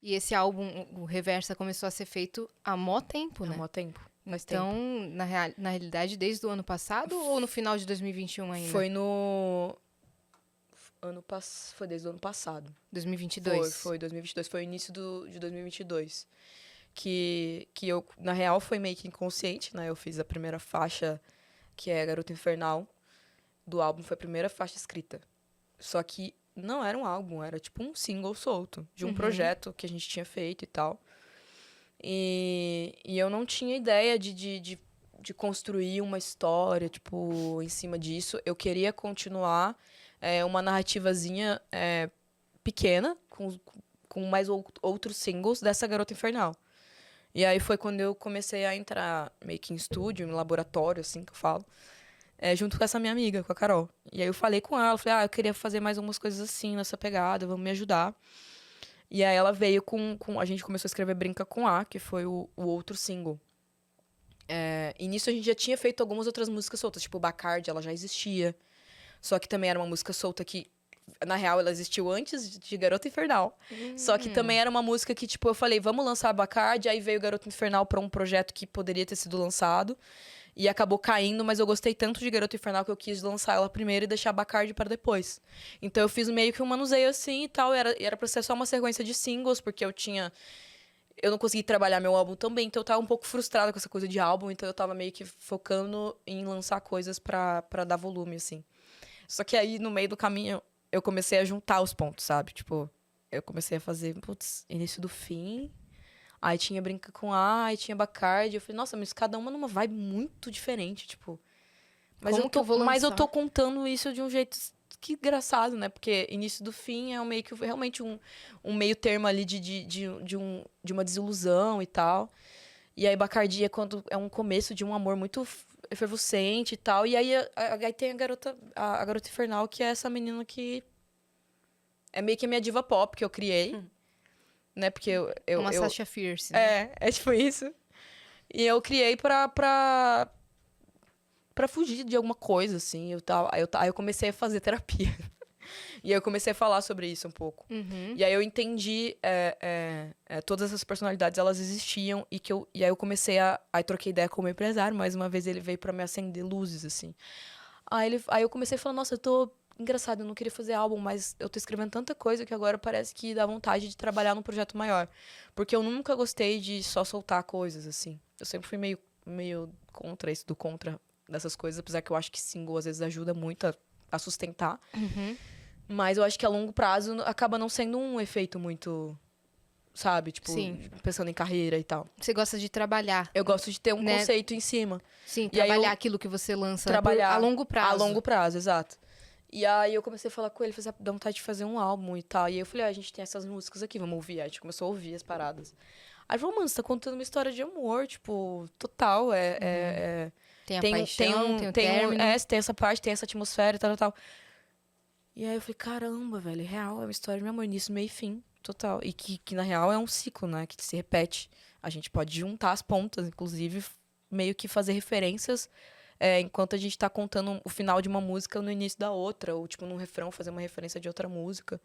E esse álbum, o Reversa, começou a ser feito há mó tempo, né? Há mó tempo. Então, na realidade, desde o ano passado ou no final de 2021 ainda? Foi no... Foi desde o ano passado. 2022? Foi 2022. Foi o início de 2022. Que eu, na real, foi meio que inconsciente, né? Eu fiz a primeira faixa, que é Garota Infernal, do álbum. Foi a primeira faixa escrita. Só que não era um álbum, era tipo um single solto de um projeto que a gente tinha feito e tal. E eu não tinha ideia de construir uma história, tipo, em cima disso. Eu queria continuar uma narrativazinha pequena, com mais outros singles dessa Garota Infernal. E aí foi quando eu comecei a entrar meio que em estúdio, em laboratório, assim que eu falo, junto com essa minha amiga, com a Carol. E aí eu falei com ela, falei, eu queria fazer mais umas coisas assim, nessa pegada, vamos me ajudar. E aí ela veio a gente começou a escrever Brinca com A, que foi o outro single. E nisso a gente já tinha feito algumas outras músicas soltas, tipo Bacardi, ela já existia. Só que também era uma música solta que, na real, ela existiu antes de Garota Infernal. Só que também era uma música que, tipo, eu falei, vamos lançar Bacardi, aí veio Garota Infernal pra um projeto que poderia ter sido lançado. E acabou caindo, mas eu gostei tanto de Garota Infernal que eu quis lançar ela primeiro e deixar Bacardi para depois. Então eu fiz meio que um manuseio assim e tal. Era pra ser só uma sequência de singles, porque eu não consegui trabalhar meu álbum também, então eu tava um pouco frustrada com essa coisa de álbum, então eu tava meio que focando em lançar coisas pra dar volume, assim. Só que aí, no meio do caminho, eu comecei a juntar os pontos, sabe? Tipo, eu comecei a fazer, início do fim. Aí tinha Brinca com A, aí tinha Bacardi. Eu falei, nossa, mas cada uma numa vibe muito diferente, tipo. Mas Como que eu vou mas eu lançar? tô contando isso de um jeito que engraçado, né? Porque início do fim é meio que realmente um meio termo ali de uma desilusão e tal. E aí Bacardi é quando é um começo de um amor muito efervescente e tal. E aí, aí tem a garota Infernal, que é essa menina que é meio que a minha diva pop que eu criei. Né? Porque Uma Sasha Fierce, né? É tipo isso. E eu criei pra fugir de alguma coisa, assim. Aí eu comecei a fazer terapia. E aí eu comecei a falar sobre isso um pouco. E aí eu entendi todas essas personalidades, elas existiam. E aí eu comecei Aí troquei ideia com o meu empresário. Mais uma vez ele veio pra me acender luzes, assim. Aí eu comecei a falar, nossa, eu tô... Engraçado, eu não queria fazer álbum, mas eu tô escrevendo tanta coisa que agora parece que dá vontade de trabalhar num projeto maior. Porque eu nunca gostei de só soltar coisas, assim. Eu sempre fui meio contra isso, do contra dessas coisas, apesar que eu acho que single às vezes ajuda muito a sustentar. Mas eu acho que a longo prazo acaba não sendo um efeito muito, sabe? Tipo, Sim. pensando em carreira e tal. Você gosta de trabalhar. Eu gosto de ter um né? conceito em cima. Sim, E aí trabalhar aquilo que você lança trabalhar a longo prazo. A longo prazo, exato. E aí eu comecei a falar com ele, falei, dá vontade de fazer um álbum e tal. E aí eu falei, a gente tem essas músicas aqui, vamos ouvir. Aí a gente começou a ouvir as paradas. Aí ele falou, mano, você tá contando uma história de amor, tipo, total. Tem a paixão, tem o término. Tem essa parte, tem essa atmosfera e tal. E aí eu falei, caramba, velho, é real, é uma história de amor, início, meio e fim, total. E que na real é um ciclo, né, que se repete. A gente pode juntar as pontas, inclusive, meio que fazer referências enquanto a gente tá contando o final de uma música no início da outra, ou, tipo, num refrão, fazer uma referência de outra música.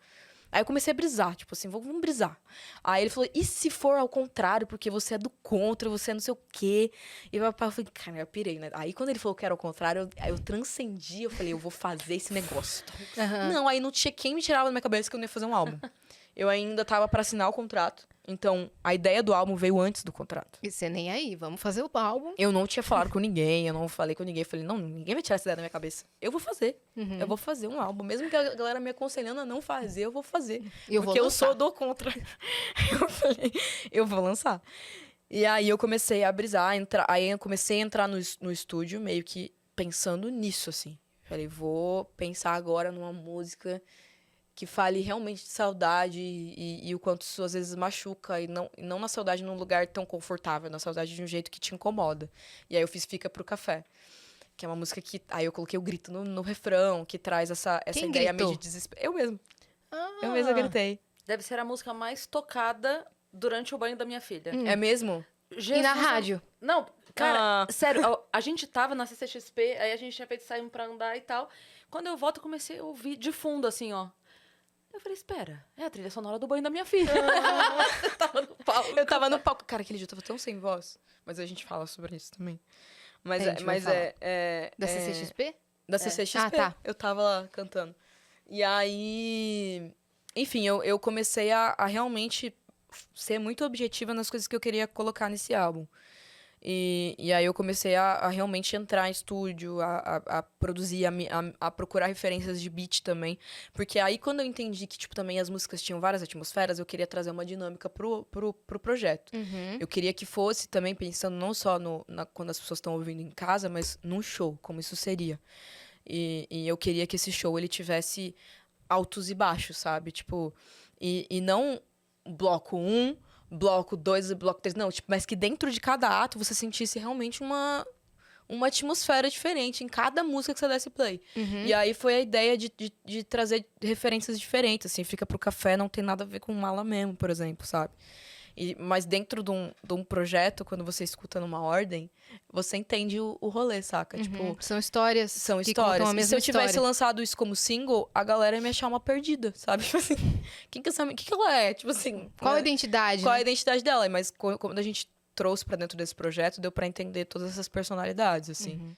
Aí eu comecei a brisar, tipo assim, vamos brisar. Aí ele falou, e se for ao contrário, porque você é do contra, você é não sei o quê? E eu falei, cara, eu pirei, né? Aí quando ele falou que era ao contrário, aí eu transcendi, eu falei, eu vou fazer esse negócio. Não, aí não tinha quem me tirava da minha cabeça que eu não ia fazer um álbum. Eu ainda tava pra assinar o contrato. Então, a ideia do álbum veio antes do contrato. E você nem aí, vamos fazer o álbum. Eu não tinha falado com ninguém, eu não falei com ninguém. Eu falei, não, ninguém vai tirar essa ideia da minha cabeça. Eu vou fazer. Eu vou fazer um álbum. Mesmo que a galera me aconselhando a não fazer, eu vou fazer. Porque eu sou do contra. Eu falei, eu vou lançar. E aí eu comecei a brisar, aí eu comecei a entrar no estúdio, meio que pensando nisso, assim. Falei, vou pensar agora numa música que fale realmente de saudade e o quanto isso às vezes machuca. E não na saudade num lugar tão confortável, na saudade de um jeito que te incomoda. E aí eu fiz Fica Pro Café, que é uma música que... Aí eu coloquei o grito no refrão, que traz essa ideia meio de desespero. Eu mesmo. Eu mesma gritei. Deve ser a música mais tocada durante o banho da minha filha. É mesmo? E na rádio? Não, cara, sério, a gente tava na CCXP, aí a gente tinha feito sair pra andar e tal. Quando eu volto, eu comecei a ouvir de fundo, assim, ó. Eu falei, espera, é a trilha sonora do banho da minha filha. tava no palco. Cara, aquele dia eu tava tão sem voz. Mas a gente fala sobre isso também. Mas A gente vai falar. Da é- CCXP? Da CCXP. Ah, tá. Eu tava lá cantando. E aí... Enfim, eu comecei a realmente ser muito objetiva nas coisas que eu queria colocar nesse álbum. E aí eu comecei a realmente entrar em estúdio, a produzir, a procurar referências de beat também. Porque aí quando eu entendi que, tipo, também as músicas tinham várias atmosferas, eu queria trazer uma dinâmica pro projeto. Uhum. Eu queria que fosse também pensando não só quando as pessoas estão ouvindo em casa, mas num show, como isso seria. E eu queria que esse show ele tivesse altos e baixos, sabe? Tipo, e não bloco 1, bloco 2 e bloco 3, não, tipo, mas que dentro de cada ato você sentisse realmente uma atmosfera diferente em cada música que você desse play. Uhum. E aí foi a ideia de trazer referências diferentes, assim, Fica Pro Café não tem nada a ver com Mala mesmo, por exemplo, sabe? Mas dentro de um projeto, quando você escuta numa ordem, você entende o rolê, saca? Uhum. Tipo, São histórias são que contam histórias. a E mesma se eu tivesse história. lançado isso como single, a galera ia me achar uma perdida, sabe? Tipo assim, quem que ela é? Tipo assim, Qual a né? identidade? Qual a né? identidade dela? Mas quando a gente trouxe pra dentro desse projeto, deu pra entender todas essas personalidades, assim. Uhum.